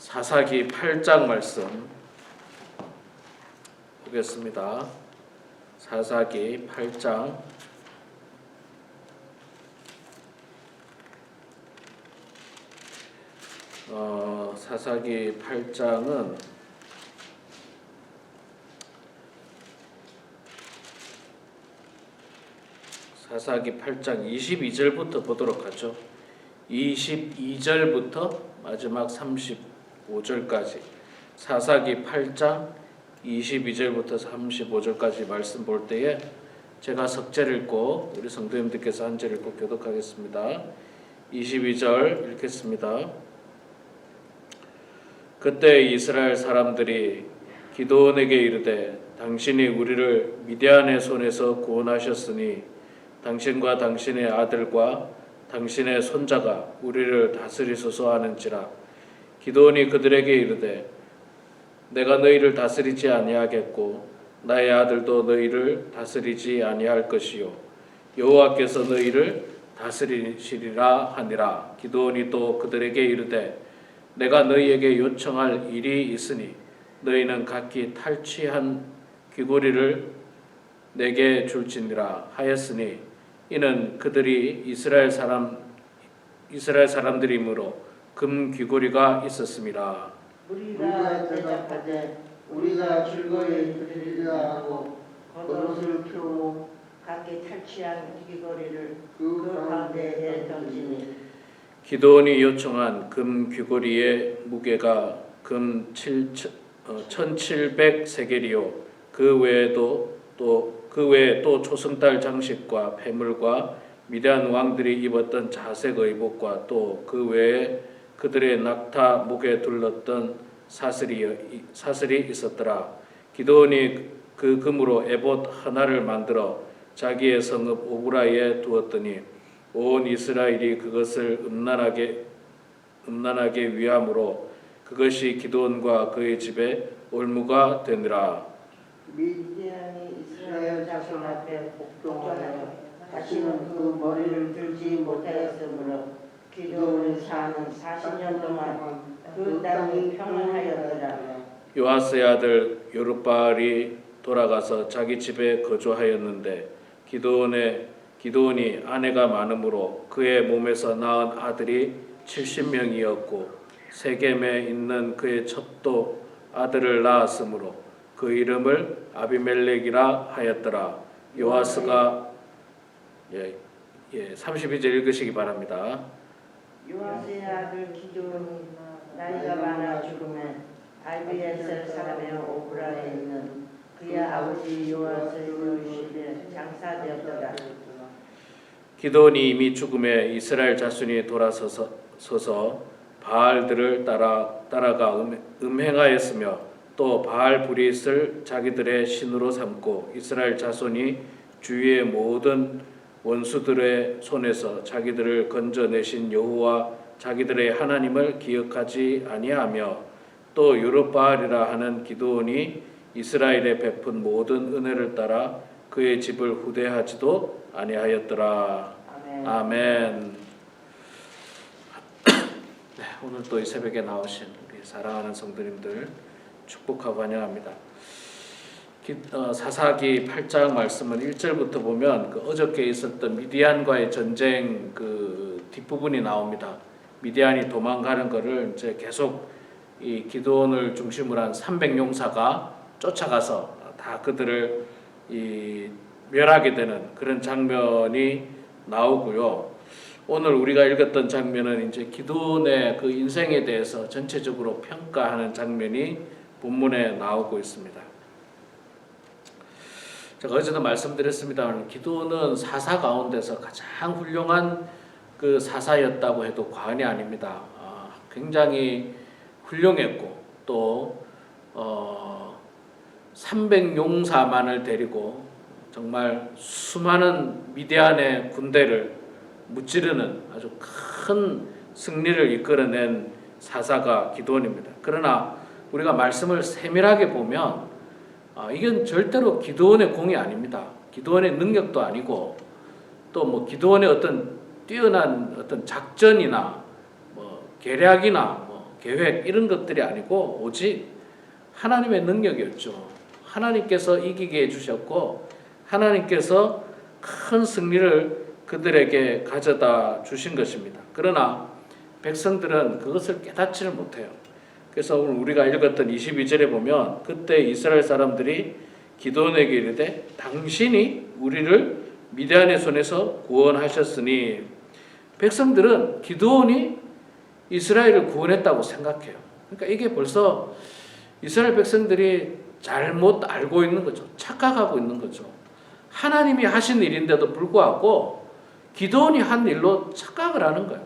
사사기 8장 말씀 보겠습니다. 사사기 8장 사사기 8장은 사사기 8장 22절부터 보도록 하죠. 22절부터 마지막 35절까지 사사기 8장 22절부터 35절까지 말씀 볼 때에 제가 석제를 읽고 우리 성도님들께서 한 절 읽고 교독하겠습니다. 22절 읽겠습니다. 그때 이스라엘 사람들이 기드온에게 이르되 당신이 우리를 미디안의 손에서 구원하셨으니 당신과 당신의 아들과 당신의 손자가 우리를 다스리소서 하는지라. 기드온이 그들에게 이르되 내가 너희를 다스리지 아니하겠고 나의 아들도 너희를 다스리지 아니할 것이요 여호와께서 너희를 다스리시리라 하니라. 기드온이 또 그들에게 이르되 내가 너희에게 요청할 일이 있으니 너희는 각기 탈취한 귀고리를 내게 줄지니라 하였으니 이는 그들이 이스라엘 사람들이므로 금 귀고리가 있었습니다. 우리가 대접하되 우리가 즐거이 드리리라 하고 겉옷을 펴고 각기 탈취한 귀고리를 그 가운데에 던지니 기드온이 요청한 금 귀고리의 무게가 금 1700세겔이요 그 외에 또 초승달 장식과 폐물과 미디안 왕들이 입었던 자색 의복과 또 그 외에 그들의 낙타 목에 둘렀던 사슬이 있었더라. 기드온이 그 금으로 에봇 하나를 만들어 자기의 성읍 오브라에 두었더니 온 이스라엘이 그것을 음란하게 위함으로 그것이 기드온과 그의 집에 올무가 되니라. 미디안이 이스라엘 자손 앞에 복종하여 다시는 그 머리를 들지 못하였으므로 기드온이 사는 40년 동안 그 땅이 평안하였더라. 요아스의 아들 요르바알이 돌아가서 자기 집에 거주하였는데 기드온이 아내가 많으므로 그의 몸에서 낳은 아들이 70명이었고 세겜에 있는 그의 첩도 아들을 낳았으므로 그 이름을 아비멜렉이라 하였더라. 요아스가 32절 읽으시기 바랍니다. 요아스의 아들 기드온이 나이가 많아 죽음에 아비에셀 사람의 오브라에 있는 그의 아버지 요아스의 집에 장사되었더라. 기드온이 이미 죽음에 이스라엘 자손이 돌아서서 바알들을 따라가 음행하였으며 또 바알 브릿을 자기들의 신으로 삼고 이스라엘 자손이 주위의 모든 원수들의 손에서 자기들을 건져내신 여호와 자기들의 하나님을 기억하지 아니하며 또 요르바알이라 하는 기드온이 이스라엘에 베푼 모든 은혜를 따라 그의 집을 후대하지도 아니하였더라. 아멘. 네, 오늘 또 이 새벽에 나오신 우리 사랑하는 성도님들 축복하고 환영합니다. 사사기 8장 말씀은 1절부터 보면 그 어저께 있었던 미디안과의 전쟁 그 뒷부분이 나옵니다. 미디안이 도망가는 것을 이제 계속 이 기드온을 중심으로 한 300용사가 쫓아가서 다 그들을 멸하게 되는 그런 장면이 나오고요. 오늘 우리가 읽었던 장면은 이제 기드온의 그 인생에 대해서 전체적으로 평가하는 장면이 본문에 나오고 있습니다. 제가 어제도 말씀드렸습니다만 기드온은 사사 가운데서 가장 훌륭한 그 사사였다고 해도 과언이 아닙니다. 굉장히 훌륭했고 또 300용사만을 데리고 정말 수많은 미디안의 군대를 무찌르는 아주 큰 승리를 이끌어낸 사사가 기드온입니다. 그러나 우리가 말씀을 세밀하게 보면 이건 절대로 기드온의 공이 아닙니다. 기드온의 능력도 아니고 또 뭐 기드온의 어떤 뛰어난 어떤 작전이나 뭐 계략이나 뭐 계획 이런 것들이 아니고 오직 하나님의 능력이었죠. 하나님께서 이기게 해주셨고 하나님께서 큰 승리를 그들에게 가져다 주신 것입니다. 그러나 백성들은 그것을 깨닫지를 못해요. 그래서 오늘 우리가 읽었던 22절에 보면 그때 이스라엘 사람들이 기드온에게 이르되 당신이 우리를 미디안의 손에서 구원하셨으니, 백성들은 기드온이 이스라엘을 구원했다고 생각해요. 그러니까 이게 벌써 이스라엘 백성들이 잘못 알고 있는 거죠. 착각하고 있는 거죠. 하나님이 하신 일인데도 불구하고 기드온이 한 일로 착각을 하는 거예요.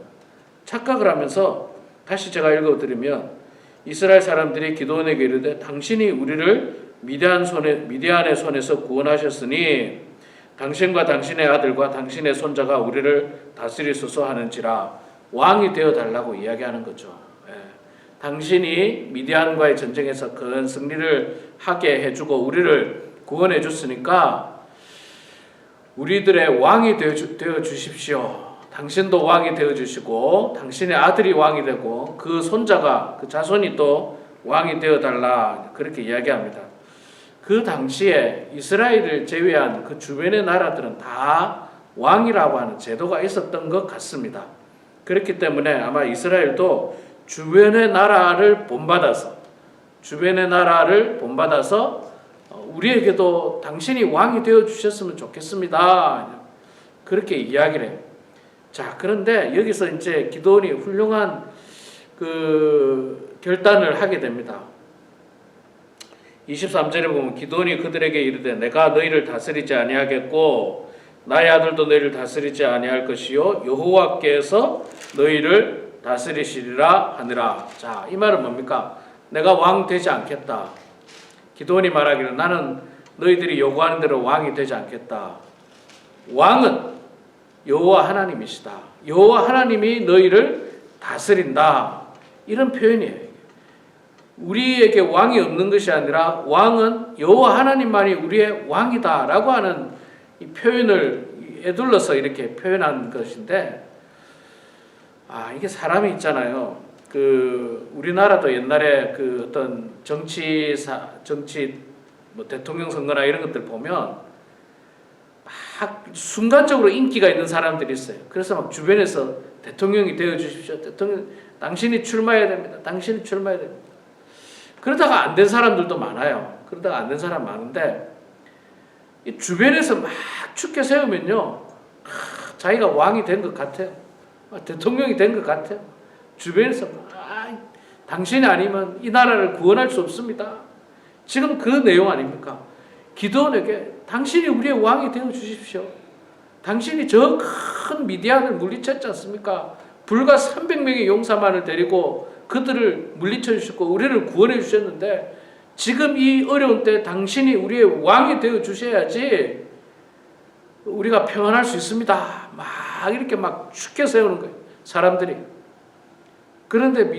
착각을 하면서 다시 제가 읽어드리면 이스라엘 사람들이 기드온에게 이르되 당신이 우리를 미디안의 손에서 구원하셨으니 당신과 당신의 아들과 당신의 손자가 우리를 다스리소서 하는지라 왕이 되어 달라고 이야기하는 거죠. 예. 당신이 미디안과의 전쟁에서 큰 승리를 하게 해주고 우리를 구원해 줬으니까 우리들의 왕이 되어 주십시오. 당신도 왕이 되어 주시고 당신의 아들이 왕이 되고 그 손자가 그 자손이 또 왕이 되어 달라, 그렇게 이야기합니다. 그 당시에 이스라엘을 제외한 그 주변의 나라들은 다 왕이라고 하는 제도가 있었던 것 같습니다. 그렇기 때문에 아마 이스라엘도 주변의 나라를 본받아서 우리에게도 당신이 왕이 되어 주셨으면 좋겠습니다. 그렇게 이야기를 해요. 자, 그런데 여기서 이제 기드온이 훌륭한 그 결단을 하게 됩니다. 23절에 보면 기드온이 그들에게 이르되 내가 너희를 다스리지 아니하겠고 나의 아들도 너희를 다스리지 아니할 것이요 여호와께서 너희를 다스리시리라 하니라. 자, 이 말은 뭡니까? 내가 왕 되지 않겠다. 기드온이 말하기를 나는 너희들이 요구하는 대로 왕이 되지 않겠다. 왕은 여호와 하나님이시다. 여호와 하나님이 너희를 다스린다. 이런 표현이에요. 우리에게 왕이 없는 것이 아니라 왕은 여호와 하나님만이 우리의 왕이다라고 하는 이 표현을 에둘러서 이렇게 표현한 것인데, 이게 사람이 있잖아요. 그 우리나라도 옛날에 그 어떤 정치 뭐 대통령 선거나 이런 것들 보면 막 순간적으로 인기가 있는 사람들이 있어요. 그래서 막 주변에서 대통령이 되어 주십시오. 대통령 당신이 출마해야 됩니다. 당신이 출마해야 됩니다. 그러다가 안 된 사람들도 많아요. 그러다가 안 된 사람 많은데 이 주변에서 막 축켜 세우면요, 자기가 왕이 된 것 같아요. 대통령이 된 것 같아요. 주변에서 당신이 아니면 이 나라를 구원할 수 없습니다. 지금 그 내용 아닙니까? 기드온에게 당신이 우리의 왕이 되어 주십시오. 당신이 저 큰 미디안을 물리쳤지 않습니까? 불과 300명의 용사만을 데리고 그들을 물리쳐 주셨고 우리를 구원해 주셨는데 지금 이 어려운 때 당신이 우리의 왕이 되어 주셔야지 우리가 평안할 수 있습니다. 막 이렇게 막 축켜 세우는 거예요, 사람들이. 그런데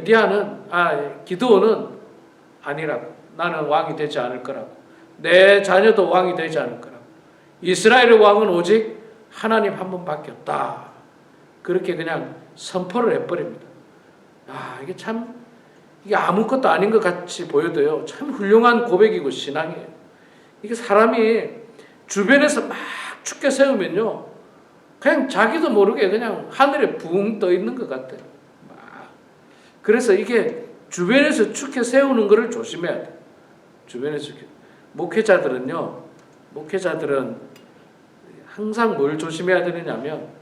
기드온은 아니라고. 나는 왕이 되지 않을 거라고. 내 자녀도 왕이 되지 않을 거라고. 이스라엘의 왕은 오직 하나님 한 분밖에 없다. 그렇게 그냥 선포를 해버립니다. 이게 아무것도 아닌 것 같이 보여도요, 참 훌륭한 고백이고 신앙이에요. 이게 사람이 주변에서 막 축켜 세우면요, 그냥 자기도 모르게 그냥 하늘에 붕 떠 있는 것 같아요. 그래서 이게 주변에서 축켜 세우는 것을 조심해야 돼요. 주변에서 목회자들은 항상 뭘 조심해야 되느냐면,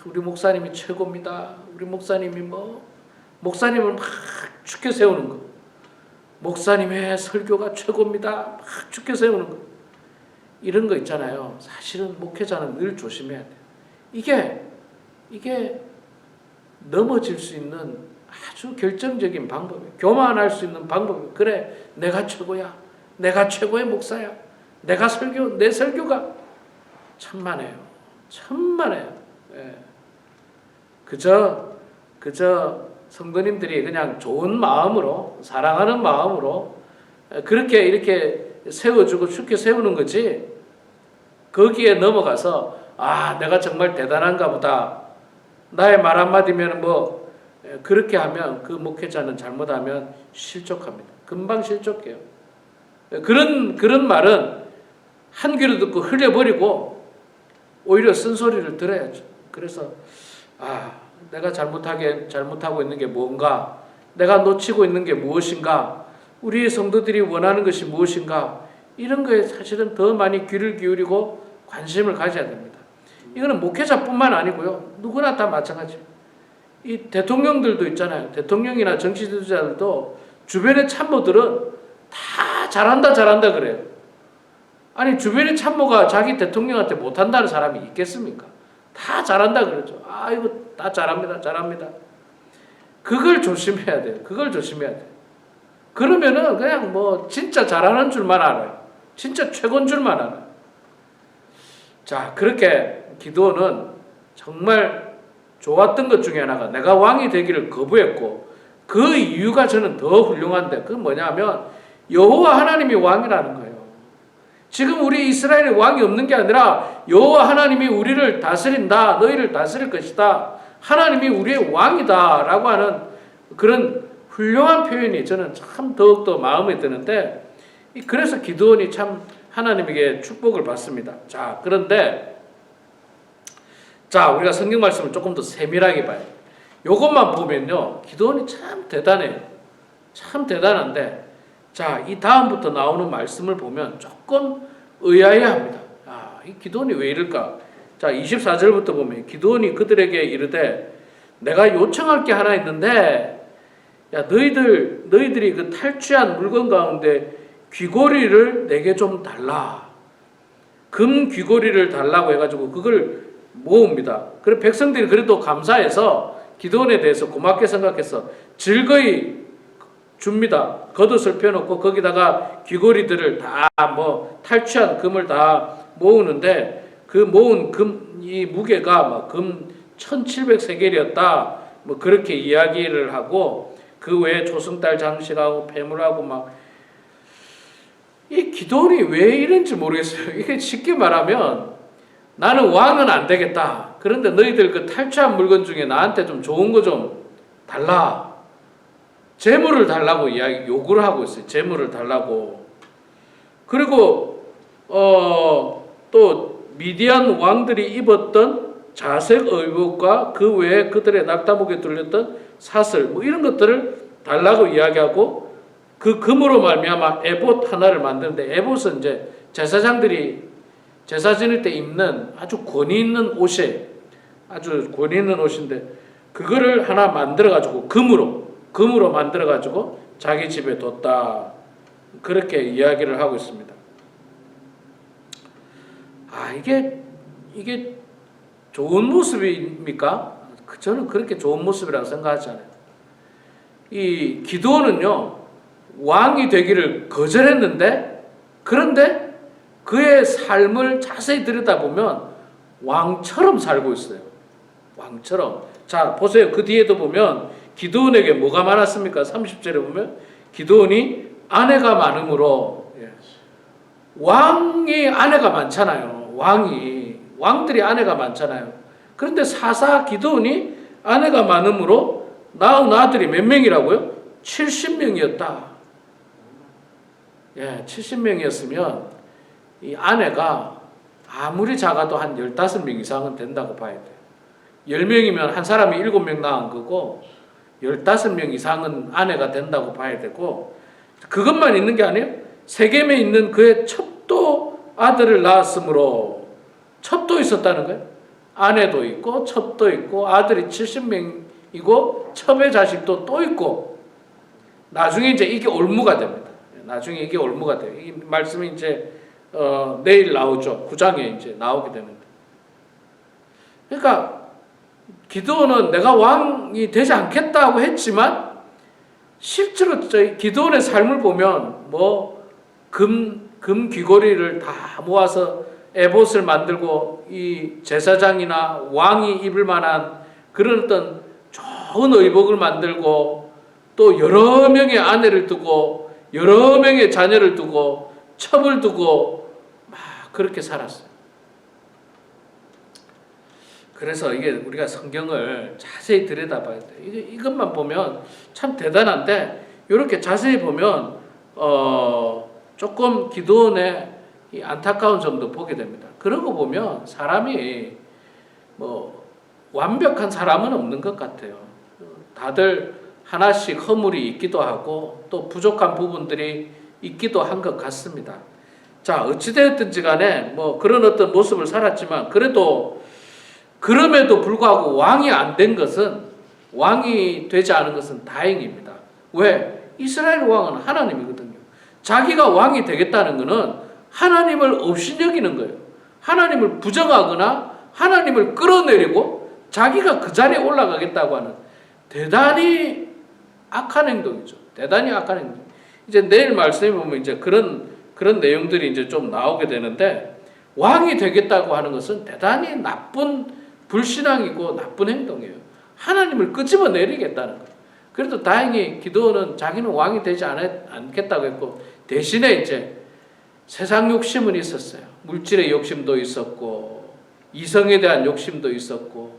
우리 목사님이 최고입니다. 우리 목사님은 막 축켜 세우는 거. 목사님의 설교가 최고입니다. 막 축켜 세우는 거. 이런 거 있잖아요. 사실은 목회자는 늘 조심해야 돼요. 이게 넘어질 수 있는 아주 결정적인 방법이에요. 교만할 수 있는 방법이에요. 그래, 내가 최고야. 내가 최고의 목사야. 내 설교가 천만에요. 예. 그저 성도님들이 그냥 좋은 마음으로, 사랑하는 마음으로 그렇게 이렇게 세워주고 축켜 세우는 거지, 거기에 넘어가서 내가 정말 대단한가 보다, 나의 말 한마디면 뭐 그렇게 하면 그 목회자는 잘못하면 실족합니다. 금방 실족해요. 그런 말은 한 귀로 듣고 흘려버리고 오히려 쓴소리를 들어야죠. 그래서 내가 잘못하고 있는 게 뭔가, 내가 놓치고 있는 게 무엇인가, 우리 성도들이 원하는 것이 무엇인가, 이런 거에 사실은 더 많이 귀를 기울이고 관심을 가져야 됩니다. 이거는 목회자뿐만 아니고요, 누구나 다 마찬가지예요. 이 대통령들도 있잖아요. 대통령이나 정치 지도자들도 주변의 참모들은 다 잘한다 그래요. 아니, 주변의 참모가 자기 대통령한테 못한다는 사람이 있겠습니까? 다 잘한다 그러죠. 이거 다 잘합니다. 그걸 조심해야 돼요. 그러면은 그냥 뭐 진짜 잘하는 줄만 알아요. 진짜 최고인 줄만 알아요. 자, 그렇게 기드온은 정말 좋았던 것 중에 하나가 내가 왕이 되기를 거부했고, 그 이유가 저는 더 훌륭한데, 그건 뭐냐면 여호와 하나님이 왕이라는 거예요. 지금 우리 이스라엘에 왕이 없는 게 아니라 여호와 하나님이 우리를 다스린다, 너희를 다스릴 것이다, 하나님이 우리의 왕이다 라고 하는 그런 훌륭한 표현이 저는 참 더욱더 마음에 드는데, 그래서 기드온이 참 하나님에게 축복을 받습니다. 자, 그런데 우리가 성경 말씀을 조금 더 세밀하게 봐요. 이것만 보면요, 기드온이 참 대단해요. 참 대단한데, 이 다음부터 나오는 말씀을 보면 조금 의아해합니다. 이 기드온이 왜 이럴까? 24절부터 보면 기드온이 그들에게 이르되, 내가 요청할 게 하나 있는데, 너희들이 그 탈취한 물건 가운데 귀고리를 내게 좀 달라. 금 귀고리를 달라고 해가지고 그걸 모읍니다. 그래 백성들이 그래도 감사해서 기드온에 대해서 고맙게 생각해서 즐거이 줍니다. 겉옷을 펴놓고 거기다가 귀고리들을 다 탈취한 금을 다 모으는데, 그 모은 이 무게가 금 1700세겔이었다. 그렇게 이야기를 하고, 그 외에 조승달 장식하고 폐물하고 이 기드온이 왜 이런지 모르겠어요. 이게 쉽게 말하면, 나는 왕은 안 되겠다. 그런데 너희들 그 탈취한 물건 중에 나한테 좀 좋은 거 좀 달라. 재물을 달라고 요구를 하고 있어요. 재물을 달라고. 그리고 또 미디안 왕들이 입었던 자색 의복과 그 외에 그들의 낙타목에 둘렸던 사슬 이런 것들을 달라고 이야기하고, 그 금으로 말미암아 에봇 하나를 만드는데, 에봇은 이제 제사장들이 제사 지낼 때 입는 아주 권위 있는 옷이에요. 아주 권위 있는 옷인데, 그거를 하나 만들어가지고 금으로 만들어가지고 자기 집에 뒀다. 그렇게 이야기를 하고 있습니다. 이게 좋은 모습입니까? 저는 그렇게 좋은 모습이라고 생각하지 않아요. 이 기드온은요, 왕이 되기를 거절했는데, 그런데 그의 삶을 자세히 들여다보면 왕처럼 살고 있어요. 왕처럼. 자, 보세요. 그 뒤에도 보면 기드온에게 뭐가 많았습니까? 30절에 보면 기드온이 아내가 많으므로, 왕이 아내가 많잖아요. 왕들이 아내가 많잖아요. 그런데 사사 기드온이 아내가 많으므로 낳은 아들이 몇 명이라고요? 70명이었다. 70명이었으면 이 아내가 아무리 작아도 한 15명 이상은 된다고 봐야 돼요. 10명이면 한 사람이 7명 낳은 거고, 15명 이상은 아내가 된다고 봐야 되고, 그것만 있는 게 아니에요. 세겜에 있는 그의 첩도 아들을 낳았으므로, 첩도 있었다는 거예요. 아내도 있고 첩도 있고 아들이 70명이고 첩의 자식도 또 있고, 나중에 이제 이게 올무가 됩니다. 나중에 이게 올무가 돼요. 이 말씀이 이제 내일 나오죠. 9장에 이제 나오게 됩니다. 그러니까 기드온은 내가 왕이 되지 않겠다고 했지만, 실제로 기드온의 삶을 보면 금 귀고리를 다 모아서 에봇을 만들고, 이 제사장이나 왕이 입을 만한 그런 어떤 좋은 의복을 만들고, 또 여러 명의 아내를 두고 여러 명의 자녀를 두고 첩을 두고 막 그렇게 살았어요. 그래서 이게 우리가 성경을 자세히 들여다봐야 돼. 이것만 보면 참 대단한데 이렇게 자세히 보면 조금 기도원의 이 안타까운 점도 보게 됩니다. 그러고 보면 사람이 뭐 완벽한 사람은 없는 것 같아요. 다들 하나씩 허물이 있기도 하고 또 부족한 부분들이 있기도 한 것 같습니다. 자, 어찌되었든지 간에 뭐 그런 어떤 모습을 살았지만 그럼에도 불구하고 왕이 안 된 것은 왕이 되지 않은 것은 다행입니다. 왜? 이스라엘 왕은 하나님이거든요. 자기가 왕이 되겠다는 것은 하나님을 없이 여기는 거예요. 하나님을 부정하거나 하나님을 끌어내리고 자기가 그 자리에 올라가겠다고 하는 대단히 악한 행동이죠. 대단히 악한 행동. 이제 내일 말씀에 보면 이제 그런 내용들이 이제 좀 나오게 되는데 왕이 되겠다고 하는 것은 대단히 나쁜 불신앙이고 나쁜 행동이에요. 하나님을 끄집어내리겠다는 거예요. 그래도 다행히 기드온은 자기는 왕이 되지 않겠다고 했고 대신에 이제 세상 욕심은 있었어요. 물질의 욕심도 있었고 이성에 대한 욕심도 있었고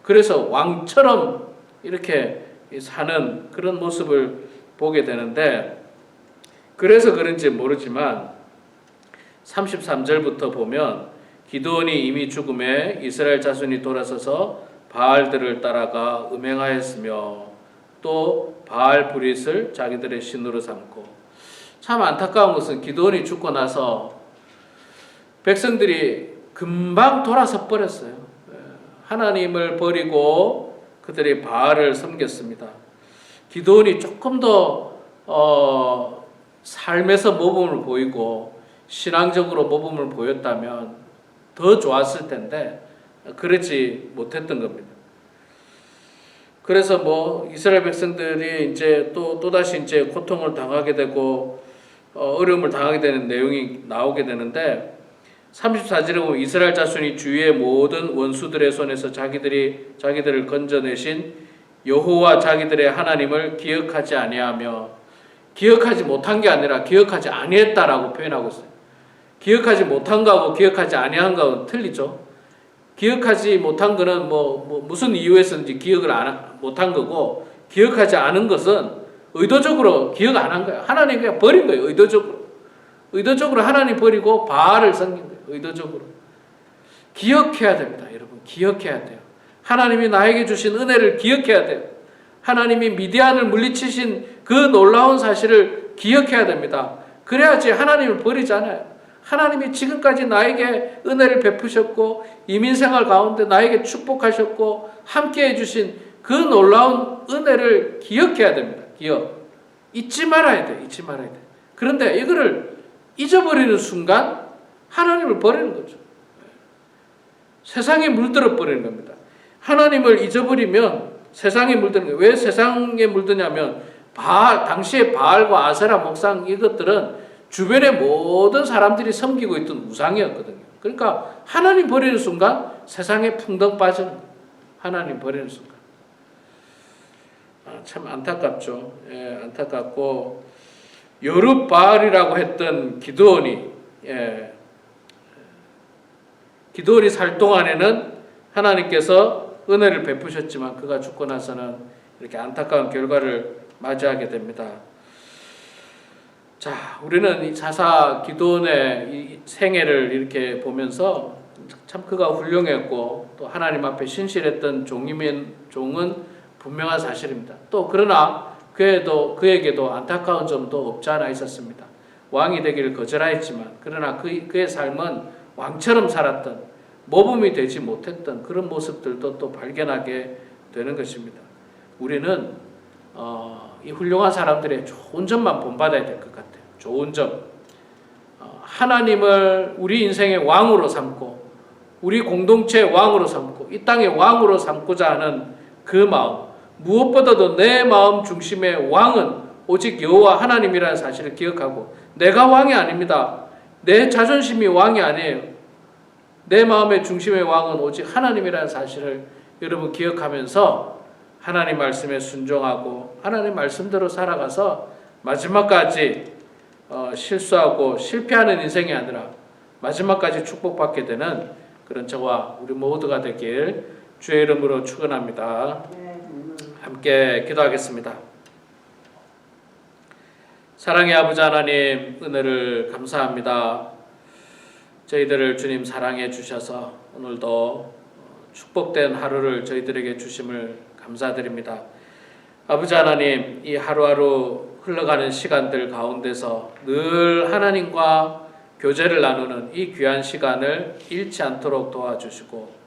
그래서 왕처럼 이렇게 사는 그런 모습을 보게 되는데 그래서 그런지 모르지만 33절부터 보면 기드온이 이미 죽음에 이스라엘 자손이 돌아서서 바알들을 따라가 음행하였으며 또 바알 브릿을 자기들의 신으로 삼고 참 안타까운 것은 기드온이 죽고 나서 백성들이 금방 돌아서 버렸어요. 하나님을 버리고 그들이 바알을 섬겼습니다. 기드온이 조금 더 삶에서 모범을 보이고 신앙적으로 모범을 보였다면 더 좋았을 텐데 그러지 못했던 겁니다. 그래서 뭐 이스라엘 백성들이 이제 또다시 이제 고통을 당하게 되고 어려움을 당하게 되는 내용이 나오게 되는데 34절에 보면 이스라엘 자손이 주위의 모든 원수들의 손에서 자기들을 건져내신 여호와 자기들의 하나님을 기억하지 아니하며 기억하지 못한 게 아니라 기억하지 아니했다라고 표현하고 있어요. 기억하지 못한 거하고 기억하지 아니한 거하고 틀리죠. 기억하지 못한 거는 뭐 무슨 이유에서인지 기억을 못한 거고 기억하지 않은 것은 의도적으로 기억 안 한 거예요. 하나님 그냥 버린 거예요. 의도적으로 하나님 버리고 바알을 섬긴 거예요. 의도적으로. 기억해야 됩니다. 여러분 기억해야 돼요. 하나님이 나에게 주신 은혜를 기억해야 돼요. 하나님이 미디안을 물리치신 그 놀라운 사실을 기억해야 됩니다. 그래야지 하나님을 버리지 않아요. 하나님이 지금까지 나에게 은혜를 베푸셨고 이민생활 가운데 나에게 축복하셨고 함께 해주신 그 놀라운 은혜를 기억해야 됩니다. 잊지 말아야 돼. 그런데 이거를 잊어버리는 순간 하나님을 버리는 거죠. 세상에 물들어 버리는 겁니다. 하나님을 잊어버리면 세상에 물드는 거예요. 왜 세상에 물드냐면 당시에 바알과 아세라 목상 이것들은 주변의 모든 사람들이 섬기고 있던 우상이었거든요. 그러니까 하나님 버리는 순간 세상에 풍덩 빠지는 거예요. 하나님 버리는 순간. 참 안타깝죠. 안타깝고 여룻바알이라고 했던 기드온이 살 동안에는 하나님께서 은혜를 베푸셨지만 그가 죽고 나서는 이렇게 안타까운 결과를 맞이하게 됩니다. 자, 우리는 이 사사 기드온의 이 생애를 이렇게 보면서 참 그가 훌륭했고 또 하나님 앞에 신실했던 종은 분명한 사실입니다. 또 그러나 그에게도 안타까운 점도 없지 않아 있었습니다. 왕이 되기를 거절하였지만 그러나 그의 삶은 왕처럼 살았던 모범이 되지 못했던 그런 모습들도 또 발견하게 되는 것입니다. 우리는 이 훌륭한 사람들의 좋은 점만 본받아야 될 것 같아요. 좋은 점. 하나님을 우리 인생의 왕으로 삼고 우리 공동체의 왕으로 삼고 이 땅의 왕으로 삼고자 하는 그 마음, 무엇보다도 내 마음 중심의 왕은 오직 여호와 하나님이라는 사실을 기억하고 내가 왕이 아닙니다. 내 자존심이 왕이 아니에요. 내 마음의 중심의 왕은 오직 하나님이라는 사실을 여러분 기억하면서 하나님 말씀에 순종하고 하나님 말씀대로 살아가서 마지막까지 실수하고 실패하는 인생이 아니라 마지막까지 축복받게 되는 그런 저와 우리 모두가 되길 주의 이름으로 축원합니다. 함께 기도하겠습니다. 사랑의 아버지 하나님, 은혜를 감사합니다. 저희들을 주님 사랑해 주셔서 오늘도 축복된 하루를 저희들에게 주심을 감사드립니다. 아버지 하나님, 이 하루하루 흘러가는 시간들 가운데서 늘 하나님과 교제를 나누는 이 귀한 시간을 잃지 않도록 도와주시고,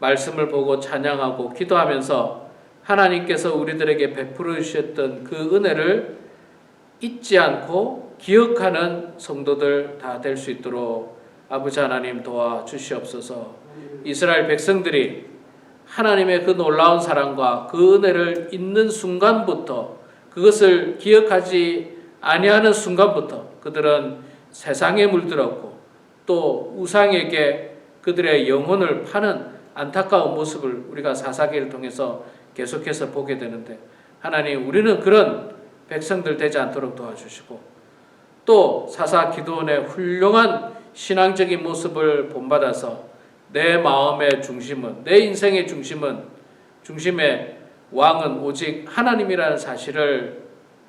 말씀을 보고 찬양하고 기도하면서 하나님께서 우리들에게 베풀어 주셨던 그 은혜를 잊지 않고 기억하는 성도들 다 될 수 있도록 아버지 하나님 도와주시옵소서. 이스라엘 백성들이 하나님의 그 놀라운 사랑과 그 은혜를 잊는 순간부터, 그것을 기억하지 아니하는 순간부터 그들은 세상에 물들었고 또 우상에게 그들의 영혼을 파는 안타까운 모습을 우리가 사사기를 통해서 계속해서 보게 되는데, 하나님, 우리는 그런 백성들 되지 않도록 도와주시고, 또 사사 기드온의 훌륭한 신앙적인 모습을 본받아서 내 마음의 중심은, 내 인생의 중심의 왕은 오직 하나님이라는 사실을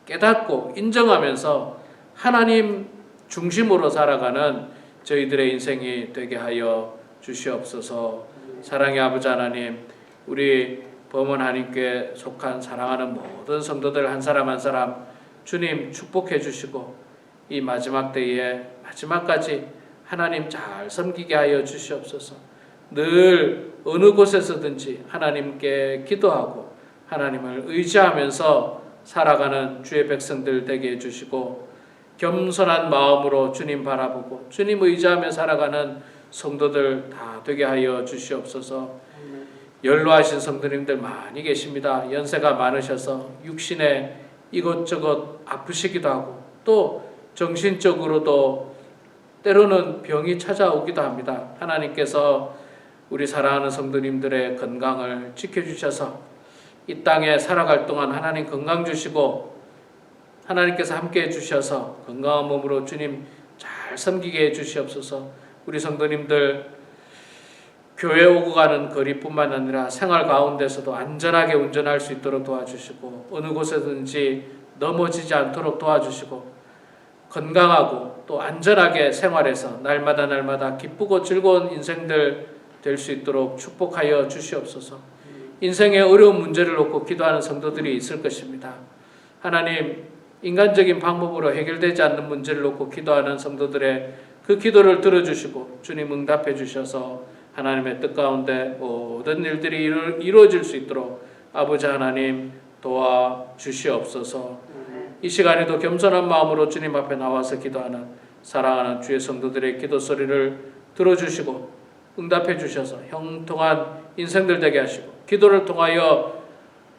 깨닫고 인정하면서 하나님 중심으로 살아가는 저희들의 인생이 되게 하여 주시옵소서. 사랑의 아버지 하나님, 우리 범원 하나님께 속한 사랑하는 모든 성도들 한 사람 한 사람 주님 축복해 주시고, 이 마지막 때에 마지막까지 하나님 잘 섬기게 하여 주시옵소서. 늘 어느 곳에서든지 하나님께 기도하고 하나님을 의지하면서 살아가는 주의 백성들 되게 해주시고, 겸손한 마음으로 주님 바라보고 주님 의지하며 살아가는 성도들 다 되게 하여 주시옵소서. 연로하신 성도님들 많이 계십니다. 연세가 많으셔서 육신에 이것저것 아프시기도 하고 또 정신적으로도 때로는 병이 찾아오기도 합니다. 하나님께서 우리 사랑하는 성도님들의 건강을 지켜주셔서 이 땅에 살아갈 동안 하나님 건강 주시고, 하나님께서 함께 해주셔서 건강한 몸으로 주님 잘 섬기게 해주시옵소서. 우리 성도님들 교회 오고 가는 거리뿐만 아니라 생활 가운데서도 안전하게 운전할 수 있도록 도와주시고, 어느 곳에든지 넘어지지 않도록 도와주시고, 건강하고 또 안전하게 생활해서 날마다 기쁘고 즐거운 인생들 될 수 있도록 축복하여 주시옵소서. 인생의 어려운 문제를 놓고 기도하는 성도들이 있을 것입니다. 하나님, 인간적인 방법으로 해결되지 않는 문제를 놓고 기도하는 성도들의 그 기도를 들어주시고 주님 응답해 주셔서 하나님의 뜻 가운데 모든 일들이 이루어질 수 있도록 아버지 하나님 도와주시옵소서. 이 시간에도 겸손한 마음으로 주님 앞에 나와서 기도하는 사랑하는 주의 성도들의 기도 소리를 들어주시고 응답해 주셔서 형통한 인생들 되게 하시고, 기도를 통하여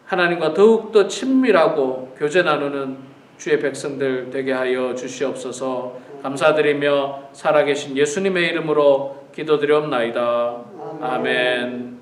하나님과 더욱더 친밀하고 교제 나누는 주의 백성들 되게 하여 주시옵소서. 감사드리며 살아계신 예수님의 이름으로 기도드리옵나이다. 아멘.